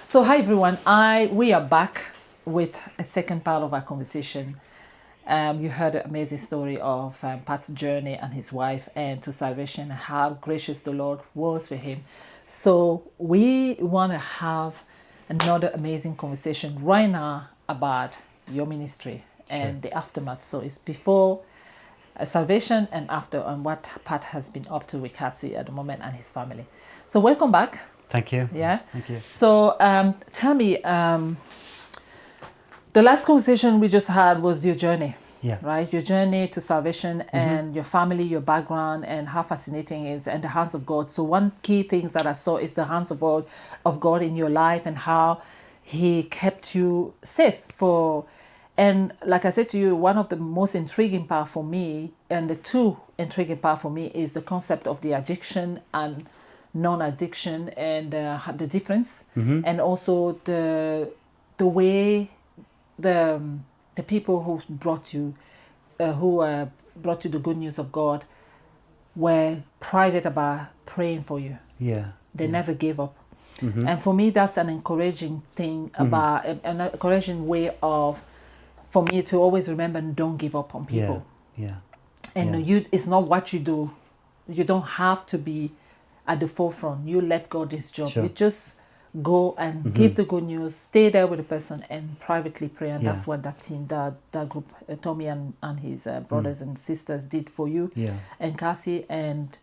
So hi everyone, we are back with a second part of our conversation. You heard an amazing story of Pat's journey and his wife and to salvation, and how gracious the Lord was for him. So we want to have another amazing conversation right now about your ministry and the aftermath. So it's before salvation and after, and what Pat has been up to with Cassie at the moment and his family. So welcome back. Thank you. Yeah. Thank you. So tell me, the last conversation we just had was your journey. Yeah. Right? Your journey to salvation and your family, your background, and how fascinating it is, and the hands of God. So one key things that I saw is the hands of God in your life, and how He kept you safe for. And like I said to you, one of the most intriguing part for me, and the two intriguing part for me, is the concept of the addiction and non-addiction, and the difference, and also the way the people who brought you the good news of God were private about praying for you. Yeah. They never gave up. And for me, that's an encouraging thing about an encouraging way of, for me to always remember, don't give up on people. Yeah. And it's not what you do. You don't have to be at the forefront. You let God his job. Sure. You just go and give the good news, stay there with the person and privately pray. And that's what that team, that group, Tommy and his brothers and sisters did for you and Cassie. And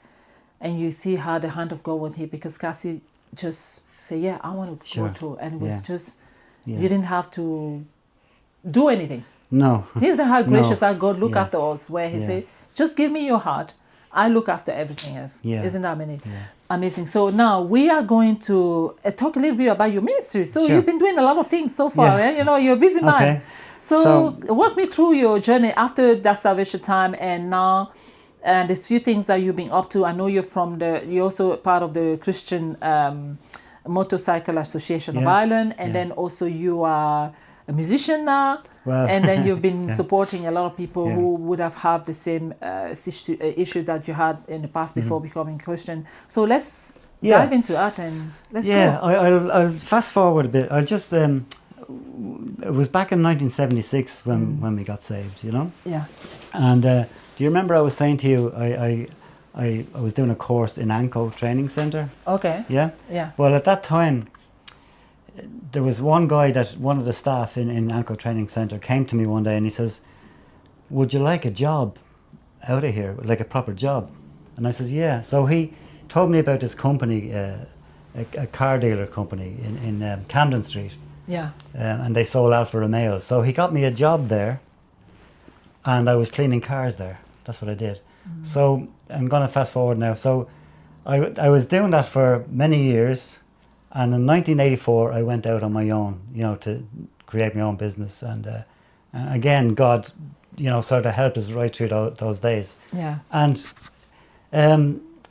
you see how the hand of God was here, because Cassie just say, I want to go through. And it was just, you didn't have to do anything. No. He's how gracious our God look after us, where he said, just give me your heart. I look after everything else. Isn't that amazing? So now we are going to talk a little bit about your ministry. So you've been doing a lot of things so far. You're a busy man. So walk me through your journey after that salvation time, and now there's few things that you've been up to. I know you're also part of the Christian Motorcycle Association of Ireland, and then also you are a musician now. Well, and then you've been supporting a lot of people who would have had the same issue that you had in the past before becoming Christian. So let's dive into that and let's go. I'll fast forward a bit. I'll just it was back in 1976 when we got saved, Yeah. And do you remember I was saying to you I was doing a course in Anco Training Centre? Okay. Yeah. Well, at that time, there was one guy one of the staff in Anco Training Centre came to me one day and he says, would you like a job out of here, like a proper job? And I says, yeah. So he told me about this company, a car dealer company in Camden Street. Yeah. And they sold Alfa Romeos. So he got me a job there, and I was cleaning cars there. That's what I did. So I'm going to fast forward now. So I was doing that for many years. And in 1984, I went out on my own, to create my own business. And again, God, sort of helped us right through those days. Yeah. And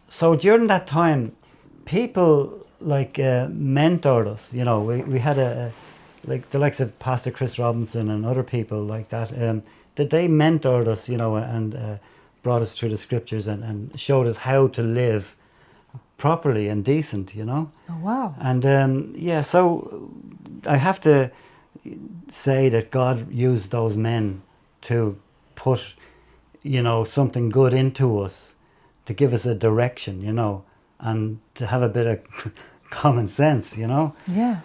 so during that time, people mentored us. We had like the likes of Pastor Chris Robinson and other people like that. That they mentored us, and brought us through the scriptures and showed us how to live properly and decent, Oh, wow. And so I have to say that God used those men to put, something good into us, to give us a direction, and to have a bit of common sense, Yeah.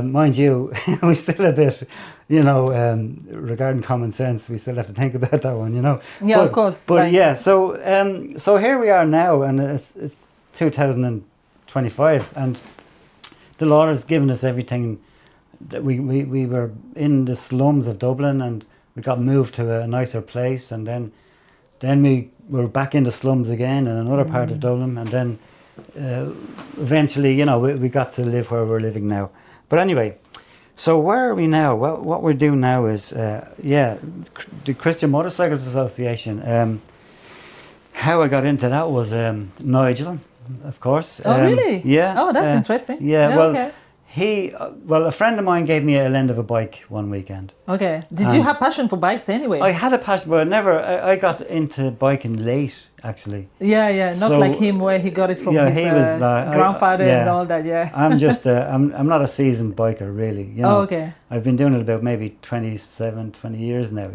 Mind you, we still a bit, regarding common sense, we still have to think about that one, Yeah, of course. But so here we are now, and it's 2025, and the Lord has given us everything that we were in the slums of Dublin, and we got moved to a nicer place, and then we were back in the slums again in another part of Dublin, and then eventually we got to live where we're living now. But anyway, so where are we now? Well, what we're doing now is the Christian Motorcyclists Association. How I got into that was Nigel, of course. Oh, really? Yeah. Oh, that's interesting. Yeah, well, okay. Well, a friend of mine gave me a lend of a bike one weekend. Okay. Did you have passion for bikes anyway? I had a passion, but I got into biking late, actually. Yeah. Not So, like him, where he got it from yeah, his he was like, grandfather and all that. Yeah. I'm just, I'm not a seasoned biker, really. You know, Oh, okay. I've been doing it about maybe 20 years now.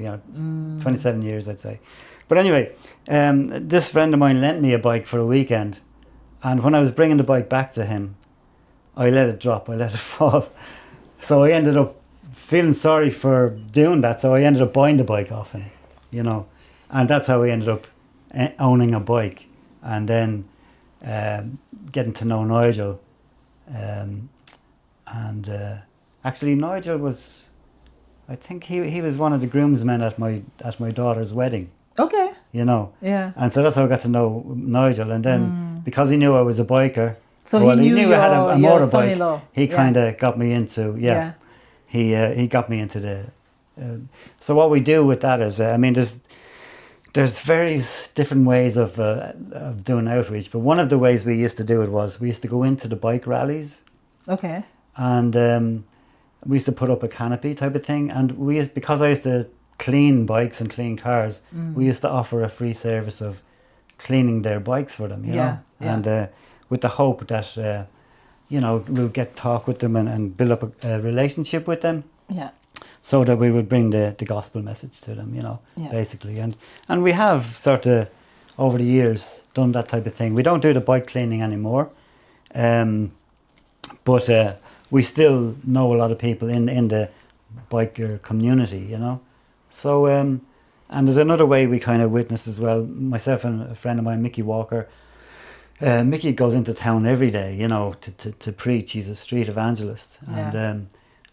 27 years, I'd say. But anyway, this friend of mine lent me a bike for a weekend, and when I was bringing the bike back to him, I let it drop. I let it fall. So I ended up feeling sorry for doing that. So I ended up buying the bike off him, you know, and that's how I ended up owning a bike, and then getting to know Nigel. Actually, Nigel was, I think he was one of the groomsmen at my daughter's wedding. Okay. You know. Yeah. And so that's how I got to know Nigel, and then because he knew I was a biker. So well, he knew I had a motorbike. son-in-law. He kind of got me into he got me into the. So what we do with that is, I mean, there's various different ways of doing outreach, but one of the ways we used to do it was we used to go into the bike rallies. Okay. And we used to put up a canopy type of thing, and because I used to clean bikes and clean cars, we used to offer a free service of cleaning their bikes for them, you know, and with the hope that we'll get talk with them and build up a relationship with them, so that we would bring the gospel message to them, you know, basically, and we have sort of over the years done that type of thing. We don't do the bike cleaning anymore, but we still know a lot of people in the biker community, you know. So, and there's another way we kind of witness as well. Myself and a friend of mine, Mickey Walker. Mickey goes into town every day, you know, to preach. He's a street evangelist, and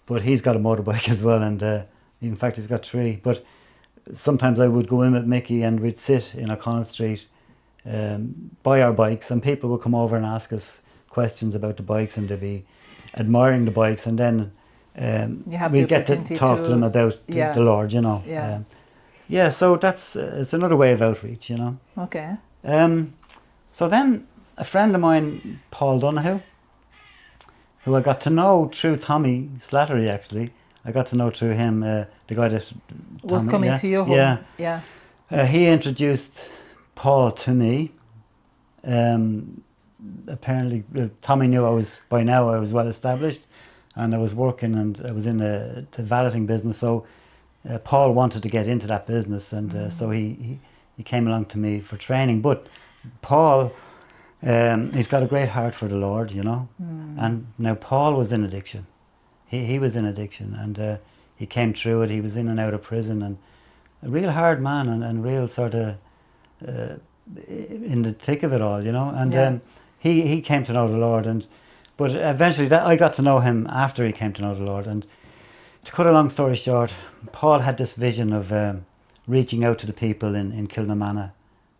but he's got a motorbike as well, and in fact he's got 3. But sometimes I would go in with Mickey, and we'd sit in O'Connell Street by our bikes, and people would come over and ask us questions about the bikes, and they'd be admiring the bikes, and then we get to talk to them about the Lord, you know. So that's it's another way of outreach, you know. Okay. So then a friend of mine, Paul Donahue, who I got to know through Tommy Slattery, actually. I got to know through him, the guy that was coming to your home. He introduced Paul to me. Apparently, Tommy knew by now I was well established, and I was working, and I was in the valeting business. So Paul wanted to get into that business, and so he came along to me for training. But Paul, he's got a great heart for the Lord, you know. And now Paul was in addiction. He was in addiction, and he came through it. He was in and out of prison, and a real hard man, and real sort of in the thick of it all, you know. And he came to know the Lord, but eventually I got to know him after he came to know the Lord. And to cut a long story short, Paul had this vision of reaching out to the people in Kilnamanagh,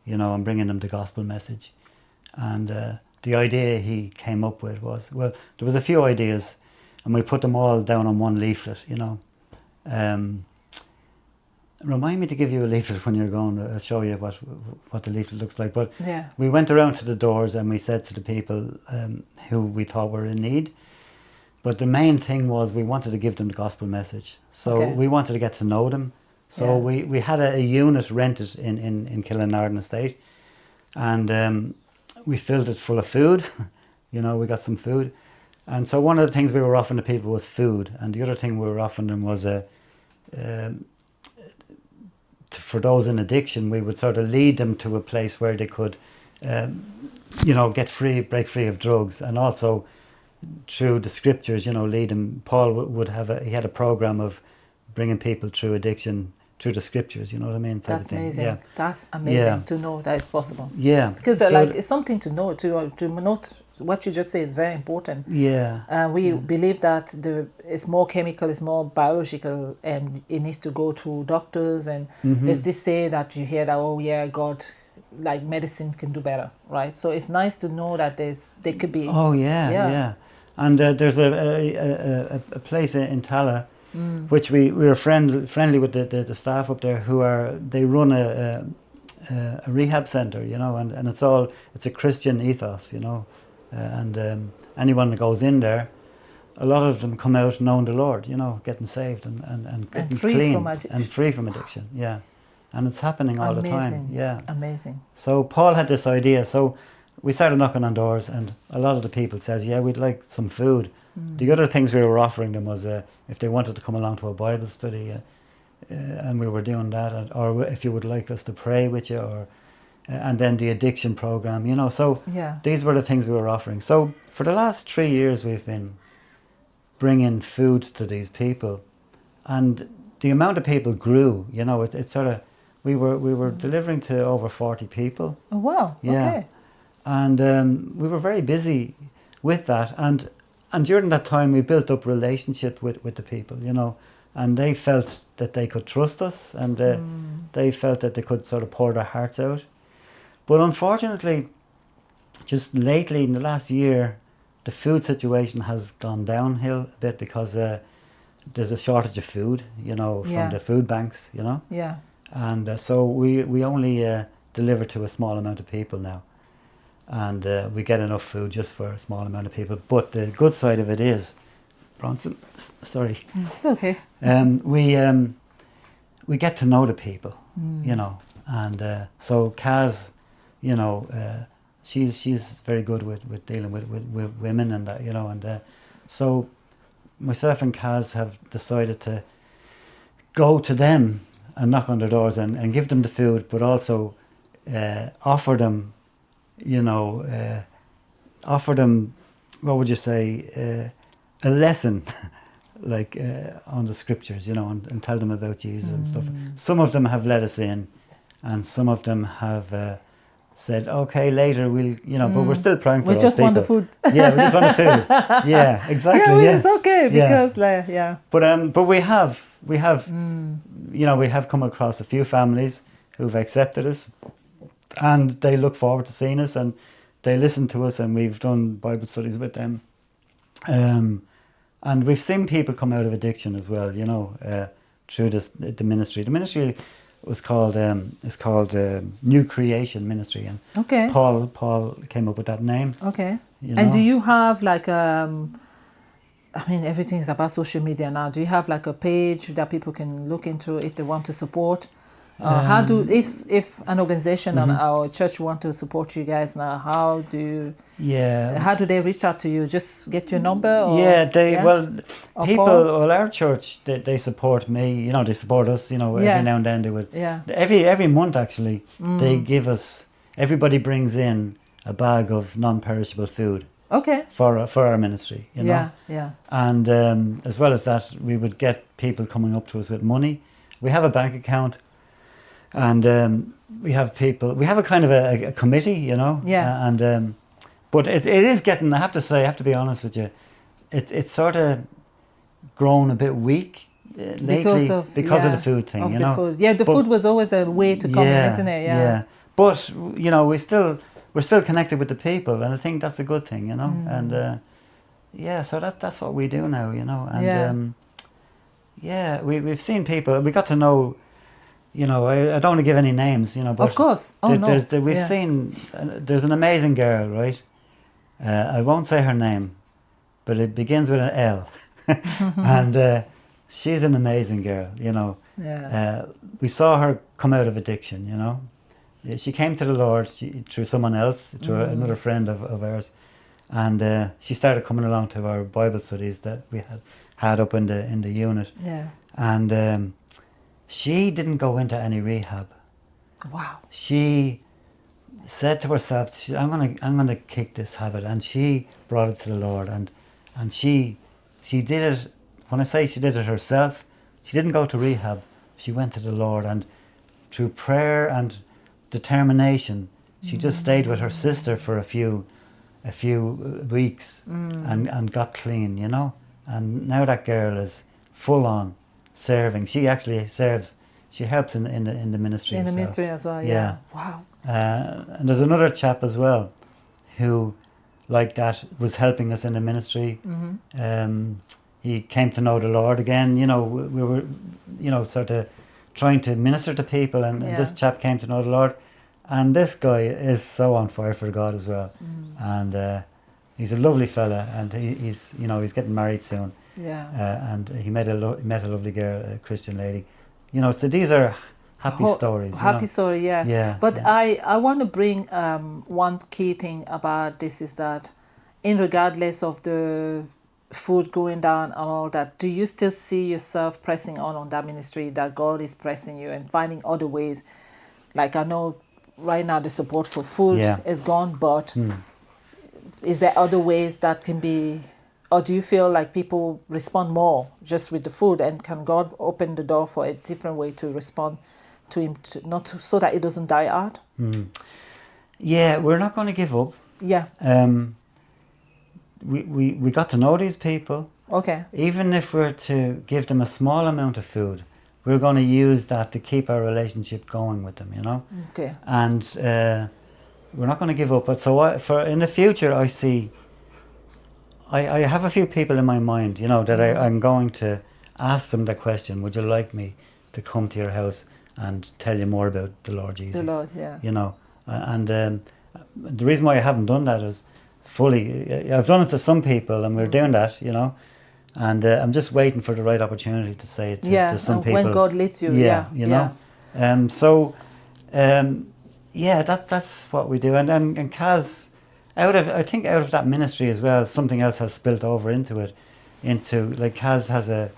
you know, and bringing them the gospel message. And the idea he came up with was, well, there was a few ideas, and we put them all down on one leaflet, you know. Remind me to give you a leaflet when you're going. I'll show you what the leaflet looks like. But we went around to the doors, and we said to the people who we thought were in need. But the main thing was we wanted to give them the gospel message. So we wanted to get to know them. So we had a unit rented in Kilnarden Estate, and we filled it full of food. You know, we got some food. And so one of the things we were offering the people was food, and the other thing we were offering them was for those in addiction, we would sort of lead them to a place where they could, break free of drugs, and also through the scriptures, you know, lead them. Paul would he had a program of bringing people through addiction through the scriptures, you know what I mean? That's amazing. Yeah. That's amazing to know that it's possible. Yeah. Because it's something to know, to note what you just say is very important. Yeah. We believe that it's more chemical, it's more biological, and it needs to go to doctors. And it's this say that you hear that, God, like medicine can do better, right? So it's nice to know that they could be. Oh yeah. And there's a place in Tala, which we were friendly with the staff up there, they run a rehab center, you know, and it's a Christian ethos, you know. And anyone that goes in there, a lot of them come out knowing the Lord, you know, getting saved and getting free clean from addiction. and free from addiction. Yeah, and it's happening all the time. Yeah, Amazing. So Paul had this idea. So we started knocking on doors, and a lot of the people says, "Yeah, we'd like some food." The other things we were offering them was if they wanted to come along to a Bible study, and we were doing that, or if you would like us to pray with you, or and then the addiction program, you know. So these were the things we were offering. So for the last 3 years, we've been bringing food to these people, and the amount of people grew. You know, it sort of we were delivering to over 40 people. Oh wow! Yeah, Okay. and we were very busy with that, and during that time we built up relationship with the people, you know, and they felt that they could trust us, and they felt that they could sort of pour their hearts out. But unfortunately, just lately in the last year, the food situation has gone downhill a bit because there's a shortage of food, you know, from the food banks, you know. Yeah. And so we only deliver to a small amount of people now. And we get enough food just for a small amount of people. But the good side of it is, Bronson, sorry. Okay. We get to know the people, you know. And so Kaz, you know, she's very good with dealing with women and that, you know. And so myself and Kaz have decided to go to them and knock on their doors and give them the food, but also offer them, you know, what would you say, a lesson like on the scriptures, you know, and tell them about Jesus and stuff. Some of them have let us in, and some of them have said, okay, later we'll, you know, but we're still praying for we those just people. want the food. Yeah, we just want the food. Yeah, exactly. Yeah, it's okay because But we have you know, we have come across a few families who've accepted us, and they look forward to seeing us, and they listen to us, and we've done Bible studies with them. And we've seen people come out of addiction as well, you know, through the ministry. The ministry was called New Creation Ministry, and Paul came up with that name. Okay. You know? And do you have like I mean, everything is about social media now. Do you have like a page that people can look into if they want to support? How do if an organization and our church want to support you guys now? How do they reach out to you? Just get your number? Or, or people. Paul? Well, our church they support me. You know, they support us. You know, every now and then they would. Yeah. Every month actually, they give us. Everybody brings in a bag of non-perishable food. Okay. For our ministry, you know. Yeah. And as well as that, we would get people coming up to us with money. We have a bank account. And we have people. We have a kind of a committee, you know. Yeah. But it is getting. I have to be honest with you. It's sort of grown a bit weak lately because of the food thing. Of you the know. Food. Yeah, the food was always a way to come in, isn't it? Yeah. But you know, we're still connected with the people, and I think that's a good thing, you know. And so that's what we do now, you know. And we've seen people. We got to know. You know, I don't want to give any names, you know, but of course. We've seen, there's an amazing girl, right? I won't say her name, but it begins with an L. And she's an amazing girl, you know. Yeah. We saw her come out of addiction, you know. She came to the Lord through someone else, through another friend of ours. And she started coming along to our Bible studies that we had up in the unit. Yeah. And she didn't go into any rehab. Wow. She said to herself, I'm gonna kick this habit, and she brought it to the Lord, and she did it. When I say she did it herself, she didn't go to rehab. She went to the Lord, and through prayer and determination, she just stayed with her sister for a few weeks and got clean, you know. And now that girl is full on serving. She actually serves. She helps in the ministry. In the ministry as well. Yeah. Wow. And there's another chap as well, who, like that, was helping us in the ministry. He came to know the Lord again. You know, we were, you know, sort of trying to minister to people, and this chap came to know the Lord. And this guy is so on fire for God as well. And he's a lovely fella, and he's he's getting married soon. Yeah. And he met a lovely girl, a Christian lady. So these are happy stories. Happy story, yeah. Yeah. But yeah. I want to bring one key thing about this is that, regardless of the food going down and all that, do you still see yourself pressing on that ministry, that God is pressing you and finding other ways? Like, I know right now the support for food is gone, but is there other ways that can be, or do you feel like people respond more just with the food, and can God open the door for a different way to respond to him, so that it doesn't die out? Yeah, we're not going to give up. Yeah. We got to know these people. Okay. Even if we're to give them a small amount of food, we're going to use that to keep our relationship going with them, Okay. And we're not going to give up. But so for in the future, I see, I have a few people in my mind, that I'm going to ask them the question: would you like me to come to your house and tell you more about the Lord Jesus? The Lord, yeah. And the reason why I haven't done that is fully, I've done it to some people, and we're doing that, and I'm just waiting for the right opportunity to say it to some people. When God leads you, That's what we do. And Kaz, I think out of that ministry as well, something else has spilled over into it, like Kaz has a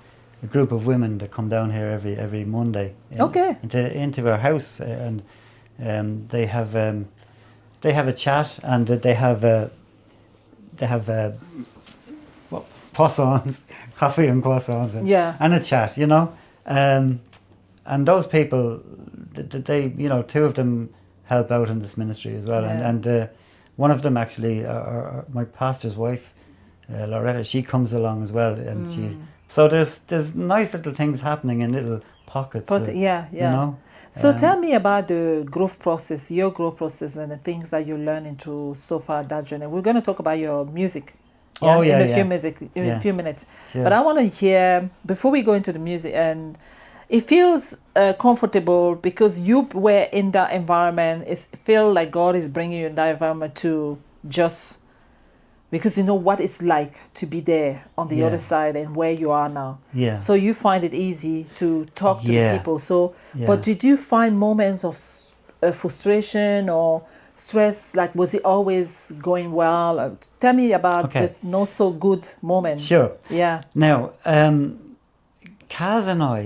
group of women that come down here every Monday into our house, and they have a chat, and they have croissants, coffee and croissants, and a chat, and those people, they two of them help out in this ministry as well, and one of them actually, my pastor's wife, Loretta, she comes along as well, and so there's nice little things happening in little pockets. But So tell me about the growth process, your growth process, and the things that you're learning through so far that journey. We're going to talk about your music. In a few minutes. Sure. But I want to hear, before we go into the music, and it feels comfortable because you were in that environment. It feels like God is bringing you in that environment to just, because you know what it's like to be there on the other side and where you are now. Yeah. So you find it easy to talk to the people. So, but did you find moments of frustration or stress? Like, was it always going well? Tell me about this not so good moment. Sure. Yeah. Now, Kaz and I,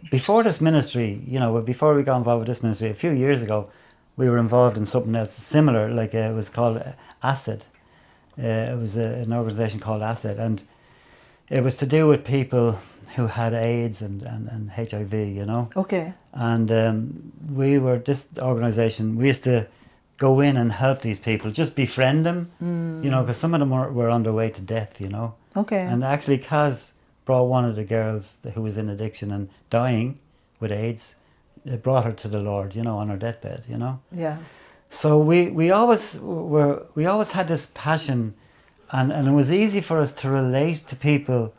before this ministry, before we got involved with this ministry, a few years ago, we were involved in something else similar. Like it was called ACID. It was an organisation called ACID, and it was to do with people who had AIDS and HIV, Okay. And we were, this organisation, we used to go in and help these people, just befriend them, because some of them were on their way to death, Okay. And actually Kaz brought one of the girls who was in addiction and dying with AIDS, brought her to the Lord, on her deathbed, Yeah. So we always had this passion, and it was easy for us to relate to people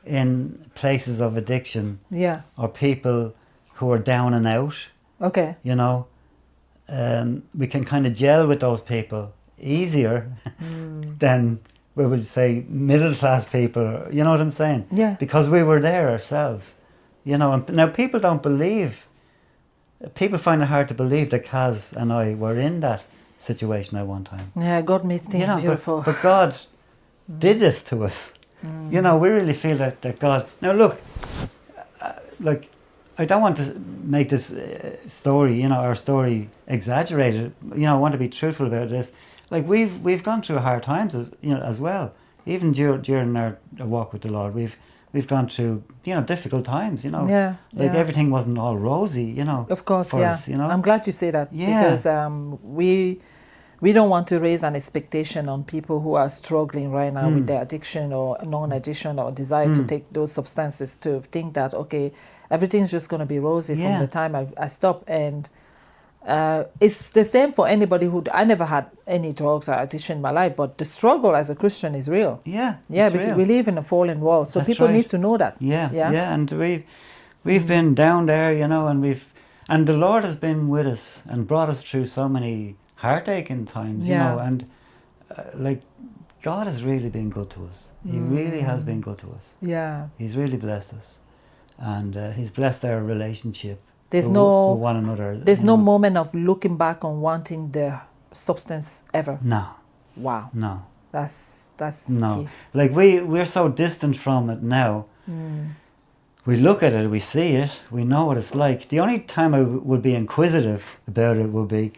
in places of addiction, or people who are down and out. Okay. We can kind of gel with those people easier than, we would say, middle class people. You know what I'm saying? Yeah. Because we were there ourselves. And now people don't believe. People find it hard to believe that Kaz and I were in that situation at one time. Yeah, God made things beautiful. But God did this to us. We really feel that God... Now look, I don't want to make this story, our story exaggerated. I want to be truthful about this. Like we've gone through hard times as well. Even during our walk with the Lord, we've gone through difficult times. Everything wasn't all rosy. Of course, for us, I'm glad you say that because we don't want to raise an expectation on people who are struggling right now with their addiction or non-addiction or desire to take those substances, to think that everything's just going to be rosy from the time I stop. And it's the same for anybody I never had any drugs or addiction in my life, but the struggle as a Christian is real. We live in a fallen world, so people need to know that. And we've been down there, and the Lord has been with us and brought us through so many heartache in times, and like, God has really been good to us. He really has been good to us. Yeah. He's really blessed us. And He's blessed our relationship There's with no one another. there's no moment of looking back on wanting the substance ever. No. Wow. No. That's No. key. Like, we're so distant from it now. We look at it, we see it, we know what it's like. The only time I would be inquisitive about it would be,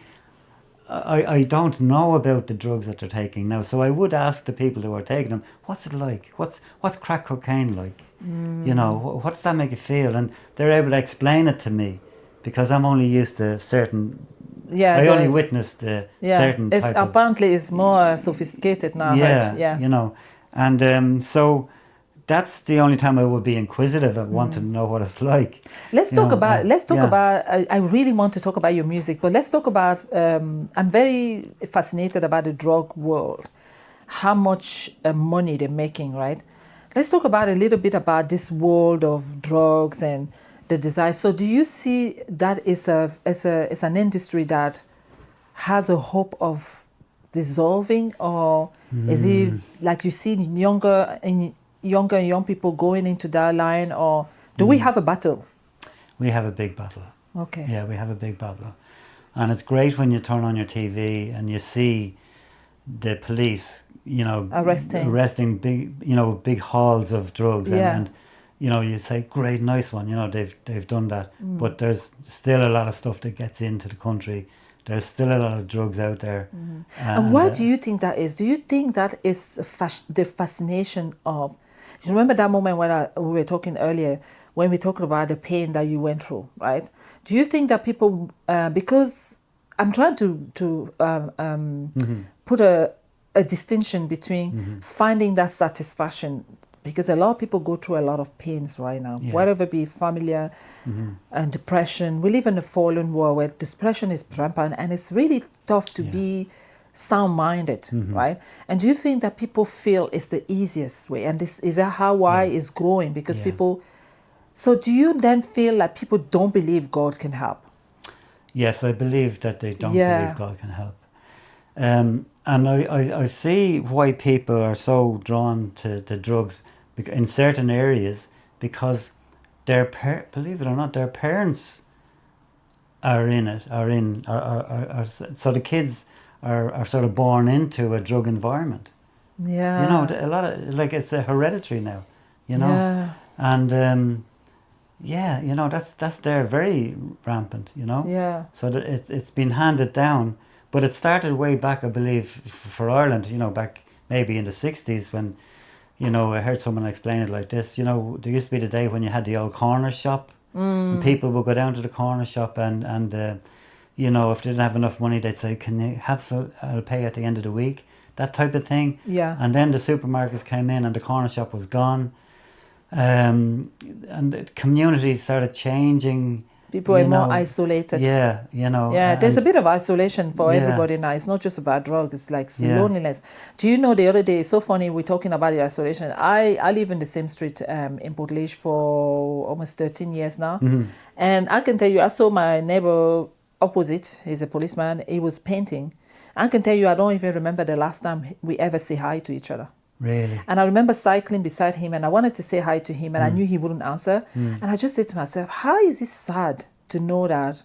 I don't know about the drugs that they're taking now, so I would ask the people who are taking them, what's it like? What's crack cocaine like? You know, what does that make you feel? And they're able to explain it to me, because I'm only used to certain. Yeah. I only witnessed certain It's type of. apparently it's more sophisticated now. Yeah, Right? Yeah. you know, and so that's the only time I would be inquisitive and want to know what it's like. Let's You talk know, about. Let's talk yeah. about. I really want to talk about your music, but let's talk about. I'm very fascinated about the drug world, how much money they're making. Right. Let's talk about a little bit about this world of drugs and the desire. So, do you see that is as an industry that has a hope of dissolving, or is it like you see young people going into that line, or do we have a battle? We have a big battle. Okay. Yeah, we have a big battle. And it's great when you turn on your TV and you see the police, you know, arresting big hauls of drugs. Yeah. And you know, you say, great, nice one, you know, they've done that. But there's still a lot of stuff that gets into the country. There's still a lot of drugs out there. And why do you think that is? Do you think that is the fascination of... You remember that moment when we were talking earlier, when we talked about the pain that you went through, right? Do you think that people... because I'm trying to put a distinction between finding that satisfaction, because a lot of people go through a lot of pains right now, whether it be familiar and depression. We live in a fallen world where depression is rampant, and it's really tough to be sound-minded, right? And do you think that people feel it's the easiest way? And is that how why is growing? Because people... So do you then feel like people don't believe God can help? Yes, I believe that they don't believe God can help. And I see why people are so drawn to drugs in certain areas, because believe it or not, their parents are in it, so the kids are sort of born into a drug environment. Yeah. You know, a lot of, like, it's a hereditary now, you know. Yeah. And you know, that's there very rampant, you know. Yeah. So that it's been handed down, but it started way back, I believe, for Ireland, you know, back maybe in the 60s when, you know, I heard someone explain it like this. You know, there used to be the day when you had the old corner shop, and people would go down to the corner shop and you know, if they didn't have enough money, they'd say, "Can you have some? I'll pay at the end of the week." That type of thing. Yeah. And then the supermarkets came in, and the corner shop was gone. And the communities started changing. People are more isolated. Yeah, you know. Yeah, there's a bit of isolation for everybody now. It's not just about drugs. It's like loneliness. Do you know, the other day, it's so funny, we're talking about the isolation. I live in the same street in Portlaoise for almost 13 years now. And I can tell you, I saw my neighbor opposite. He's a policeman. He was painting. I can tell you, I don't even remember the last time we ever say hi to each other. Really? And I remember cycling beside him, and I wanted to say hi to him, and I knew he wouldn't answer. And I just said to myself, how is it sad to know that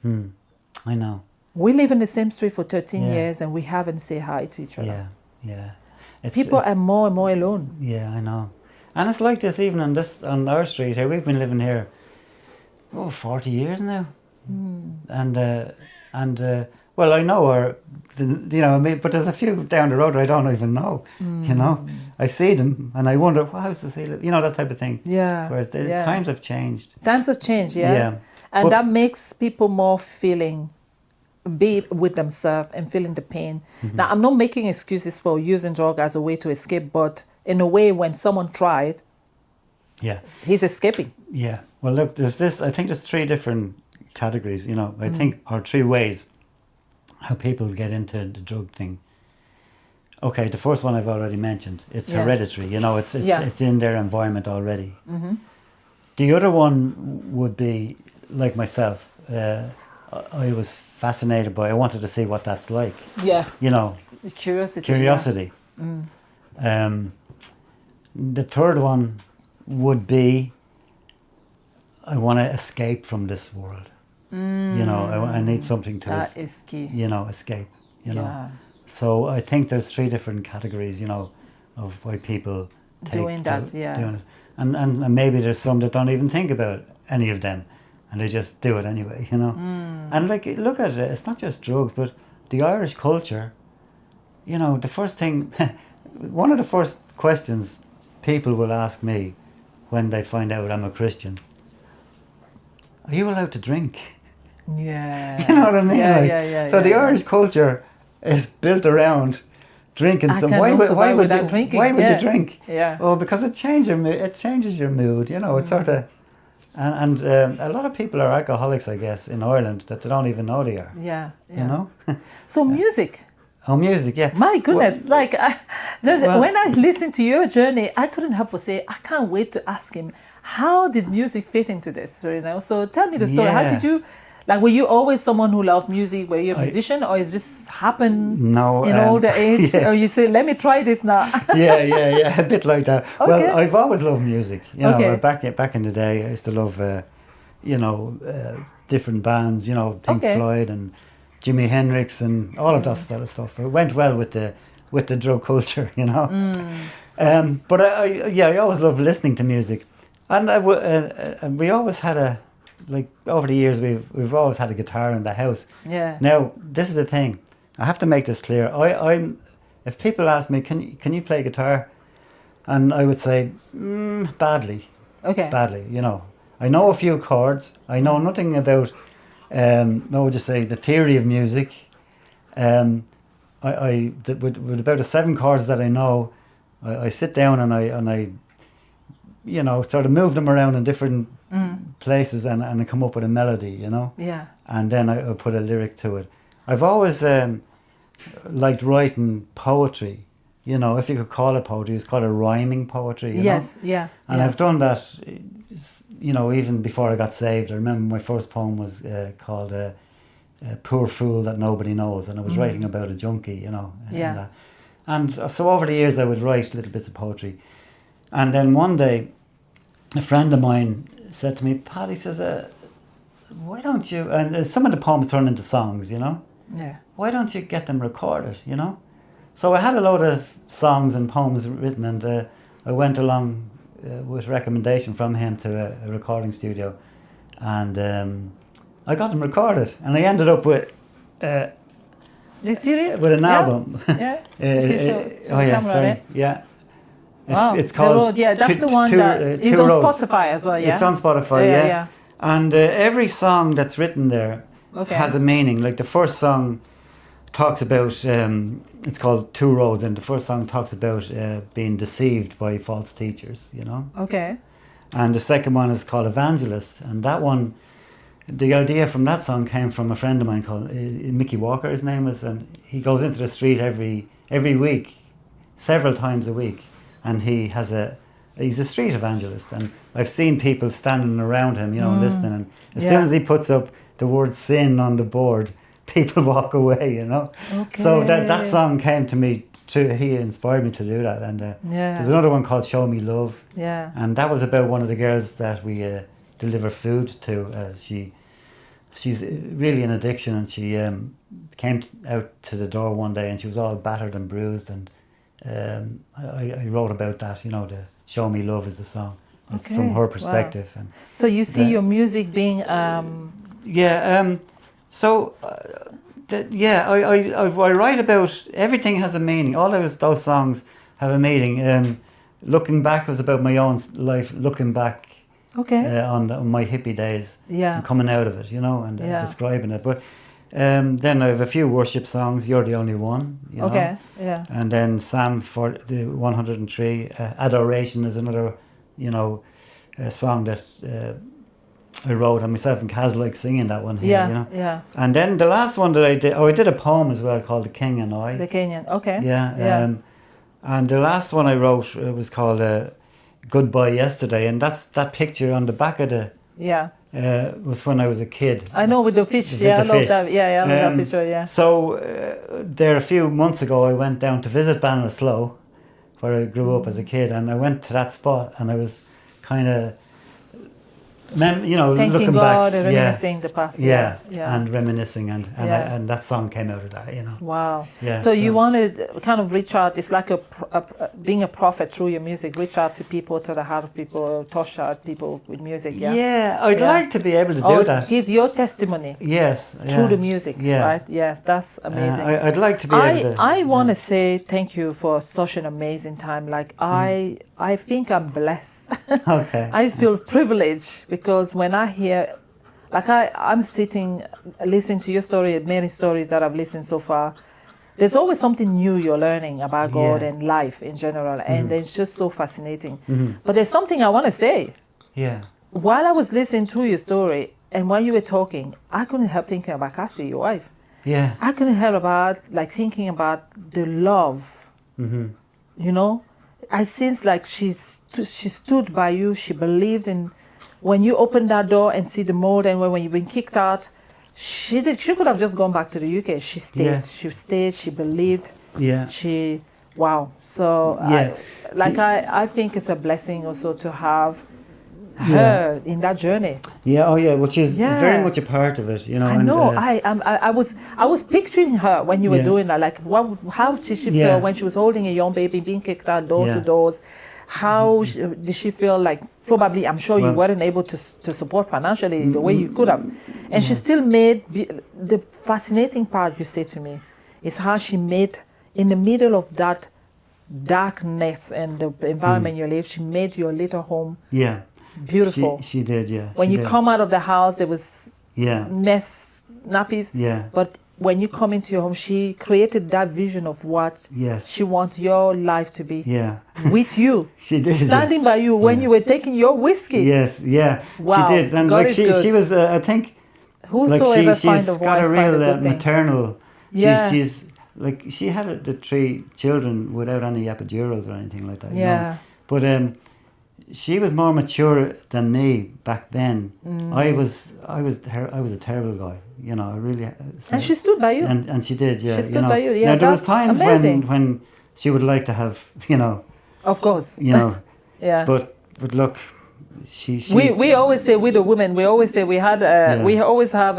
I know. we live in the same street for 13 years and we haven't said hi to each other? Yeah. People are more and more alone. Yeah, I know. And it's like this even on our street here. We've been living here 40 years now. And well, I know you know, I mean, but there's a few down the road I don't even know. You know, I see them and I wonder, well, how's this? You know, that type of thing. Yeah. Whereas the times have changed. Times have changed, yeah. And that makes people more be with themselves and feeling the pain. Now, I'm not making excuses for using drugs as a way to escape, but in a way, when someone tried, he's escaping. Yeah. Well, look, I think there's 3 different categories, you know, I think, or 3 ways how people get into the drug thing. Okay, the first one I've already mentioned. It's hereditary, you know, it's in their environment already. The other one would be, like myself, I was fascinated by, I wanted to see what that's like. Yeah. You know, Curiosity. Curiosity. The third one would be, I want to escape from this world. You know, I need something to That is key. escape. You know, so I think there's 3 different categories. You know, of why people Doing that. doing it, and maybe there's some that don't even think about any of them, and they just do it anyway. You know, and like look at it. It's not just drugs, but the Irish culture. You know, the first thing, one of the first questions people will ask me when they find out I'm a Christian: are you allowed to drink? Yeah. You know what I mean? Yeah, like, so the Irish culture is built around drinking. Why would you drink? Yeah. Oh, because it changes your mood. You know, it's sort of, and a lot of people are alcoholics, I guess, in Ireland that they don't even know they are. Yeah. You know. So music. Oh, music, yeah. My goodness, when I listened to your journey, I couldn't help but say, I can't wait to ask him, how did music fit into this? You know, so tell me the story. How did you? Like, were you always someone who loved music? Were you a musician, or it just happened in older age? Or you say, let me try this now? yeah, a bit like that. Okay. Well, I've always loved music. You know, back in the day, I used to love, different bands. You know, Pink Floyd and Jimi Hendrix and all of that sort of stuff. It went well with the drug culture. You know, but I always loved listening to music, and we always had over the years, we've always had a guitar in the house. Yeah. Now, this is the thing. I have to make this clear. If people ask me, can you play guitar? And I would say, badly. Okay. Badly, you know. I know a few chords. I know nothing about, what would you say, the theory of music. With about the 7 chords that I know, I sit down and I you know, sort of move them around in different places and I come up with a melody, you know? Yeah. And then I put a lyric to it. I've always liked writing poetry, you know, if you could call it poetry, it's called a rhyming poetry, you know? Yeah. And I've done that, you know, even before I got saved. I remember my first poem was called Poor Fool That Nobody Knows, and I was writing about a junkie, you know? And so over the years I would write little bits of poetry. And then one day, a friend of mine said to me, Pat, he says, why don't you, and some of the poems turn into songs, you know? Yeah. Why don't you get them recorded, you know? So I had a load of songs and poems written, and I went along with recommendation from him to a recording studio, and I got them recorded, and I ended up with... you serious? With an album. Yeah. Sorry. Yeah. It's called that's the one that is on Spotify as well. Yeah, it's on Spotify. Yeah. And every song that's written there has a meaning. Like the first song talks about it's called Two Roads, and the first song talks about being deceived by false teachers. You know. Okay. And the second one is called Evangelist, and that one, the idea from that song came from a friend of mine called Mickey Walker. His name is, and he goes into the street every week, several times a week. And he's a street evangelist, and I've seen people standing around him, you know, listening. And as soon as he puts up the word sin on the board, people walk away, you know. Okay. So that song came to me. He inspired me to do that. And there's another one called Show Me Love. Yeah. And that was about one of the girls that we deliver food to. She's really in addiction, and she came out to the door one day, and she was all battered and bruised, and I wrote about that, you know, the Show Me Love is the song. It's from her perspective. Wow. And so you see your music being... I write about, everything has a meaning. All those songs have a meaning. Looking Back was about my own life, looking back on my hippie days and coming out of it, you know, and describing it. But then I have a few worship songs. You're the Only One, you know? And then Psalm for the 103, Adoration is another, you know, song that I wrote, and myself and Kaz like singing that one here, you know. And then the last one that I did a poem as well called The King and I. The Kenyan, and the last one I wrote was called Goodbye Yesterday, and that's that picture on the back of was when I was a kid. I know, with the fish. With Yeah, I the love fish. that. Yeah, I love that picture. Yeah. So there a few months ago, I went down to visit Ballinasloe, where I grew up as a kid, and I went to that spot, and I was kind of, Thanking looking God back, and reminiscing the past. yeah, Yeah. and reminiscing, and Yeah. and that song came out of that, you know. Wow. Yeah, So you want to kind of reach out. It's like being a prophet through your music. Reach out to people, to the heart of people, touch out people with music. Yeah. Yeah, I'd like to be able to do that. Give your testimony. Yes. Through the music. Yeah. Right. Yes, that's amazing. I'd like to be able to. I want to say thank you for such an amazing time. Like I think I'm blessed. Okay. I feel privileged because when I hear, like I'm sitting, listening to your story, many stories that I've listened so far. There's always something new you're learning about God and life in general, and it's just so fascinating. But there's something I want to say. Yeah. While I was listening to your story, and while you were talking, I couldn't help thinking about Cassie, your wife. Yeah. I couldn't help thinking about the love. You know, I sense like she stood by you. She believed in. When you opened that door and see the mold, and when you've been kicked out, she could have just gone back to the UK. She stayed. Yeah. She stayed. She believed. Yeah. Wow. So Yeah. I think it's a blessing also to have her in that journey. Yeah. Oh, yeah. Well, she's very much a part of it, you know. I know. I was picturing her when you were doing that. Like, how did she feel when she was holding a young baby, being kicked out door to doors? How did she feel? Like, probably, I'm sure you weren't able to support financially the way you could have, and she still made. The fascinating part you say to me is how she made, in the middle of that darkness and the environment you live, she made your little home. Yeah. Beautiful. She did, yeah. When you come out of the house, there was mess, nappies. Yeah. But when you come into your home, she created that vision of what she wants your life to be. Yeah. With you. She did. Standing by you when you were taking your whiskey. Yes, yeah. Wow. She did. And God like is good. she was, I think, whosoever like find she's a wife, got a find a real good thing. maternal. Yeah. She's like, she had the 3 children without any epidurals or anything like that. Yeah. You know? But she was more mature than me back then. I was a terrible guy, you know. I really. And she stood by you. And she did, yeah. She stood by you. Yeah, now, there was that's times amazing. when she would like to have, you know. Of course. You know. Yeah. But look, she's we always say, with the women, we always say we always have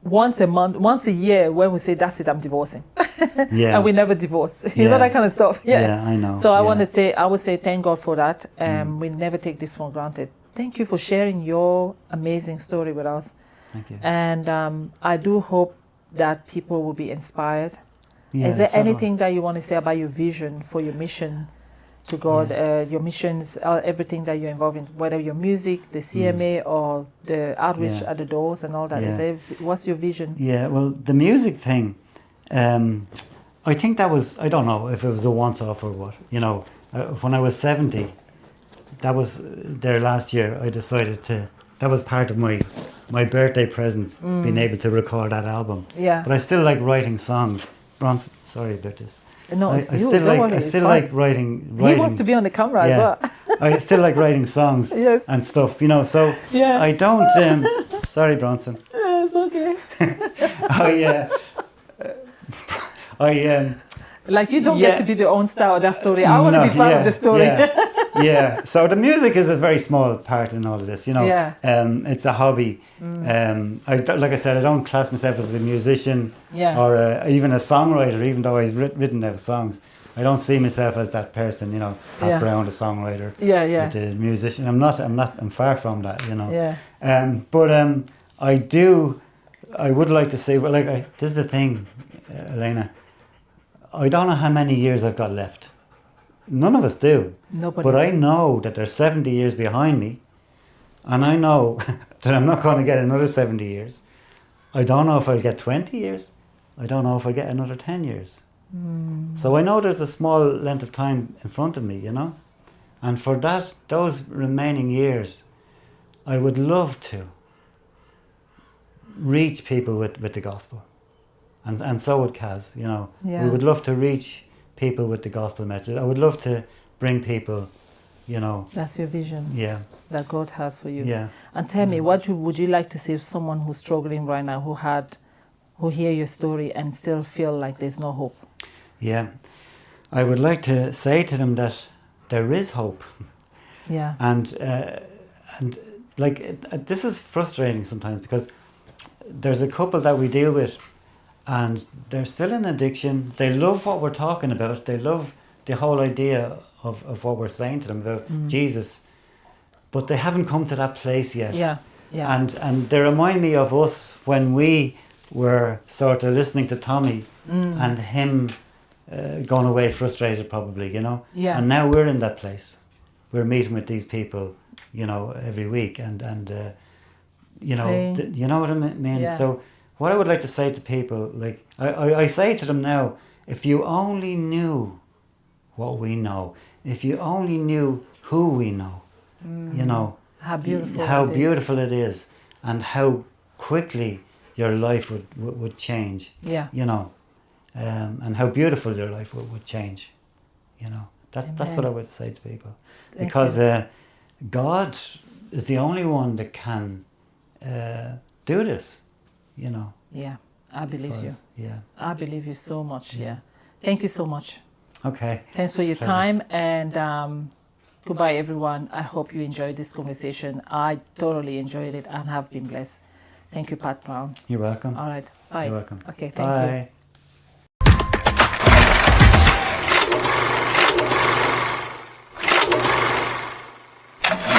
once a month, once a year, when we say, that's it, I'm divorcing. Yeah. And we never divorce. You know, that kind of stuff. Yeah. Yeah, I know. So I would say thank God for that. We never take this for granted. Thank you for sharing your amazing story with us. Thank you. And I do hope that people will be inspired. Yeah, Is there so do I. anything that you want to say about your vision for your mission to God, your missions, everything that you're involved in, whether your music, the CMA, or the outreach at the doors and all that? What's your vision? Yeah, well, the music thing, I think that was, I don't know if it was a once-off or what. You know, when I was 70, that was there last year, I decided that was part of my birthday present, being able to record that album. Yeah. But I still like writing songs. Bronson, sorry about this. No, I still still like writing. He wants to be on the camera as well. I still like writing songs and stuff, you know. So I don't. Sorry, Bronson. Yeah, it's okay. Like, you don't get to be the own star of that story. I want to be part of the story. Yeah. So the music is a very small part in all of this, you know. Yeah. It's a hobby. Like I said, I don't class myself as a musician or even a songwriter, even though I've written those songs. I don't see myself as that person, you know, Pat Brown, the songwriter, the musician. I'm far from that, you know. Yeah. But I would like to say, well, like, this is the thing, Elena. I don't know how many years I've got left. None of us do. Nobody. But I know that there's 70 years behind me, and I know that I'm not going to get another 70 years. I don't know if I'll get 20 years. I don't know if I'll get another 10 years. So I know there's a small length of time in front of me, you know. And for those remaining years, I would love to reach people with the gospel. And so would Kaz, you know. We would love to reach people with the gospel message. I would love to bring people, you know. That's your vision. Yeah. That God has for you. Yeah. And tell me, what would you like to say to someone who's struggling right now, who hear your story and still feel like there's no hope? Yeah. I would like to say to them that there is hope. Yeah. And like this is frustrating sometimes, because there's a couple that we deal with and they're still in addiction. They love what we're talking about. They love the whole idea of what we're saying to them about Jesus, but they haven't come to that place yet. Yeah. Yeah. And they remind me of us when we were sort of listening to Tommy and him going away frustrated, probably, you know. Yeah. And now we're in that place. We're meeting with these people, you know, every week, and you know, you know what I mean. Yeah. So what I would like to say to people, like I say to them now, if you only knew what we know, if you only knew who we know, you know, how beautiful it is, and how quickly your life would change. Yeah. You know, and how beautiful your life would change. You know, that's what I would say to people. Because God is the only one that can do this, you know. Yeah, I believe you. Yeah. I believe you so much, yeah. Thank you so much. Okay. Thanks for your time, and goodbye, everyone. I hope you enjoyed this conversation. I totally enjoyed it and have been blessed. Thank you, Pat Brown. You're welcome. All right, bye. You're welcome. Okay, thank Bye. you.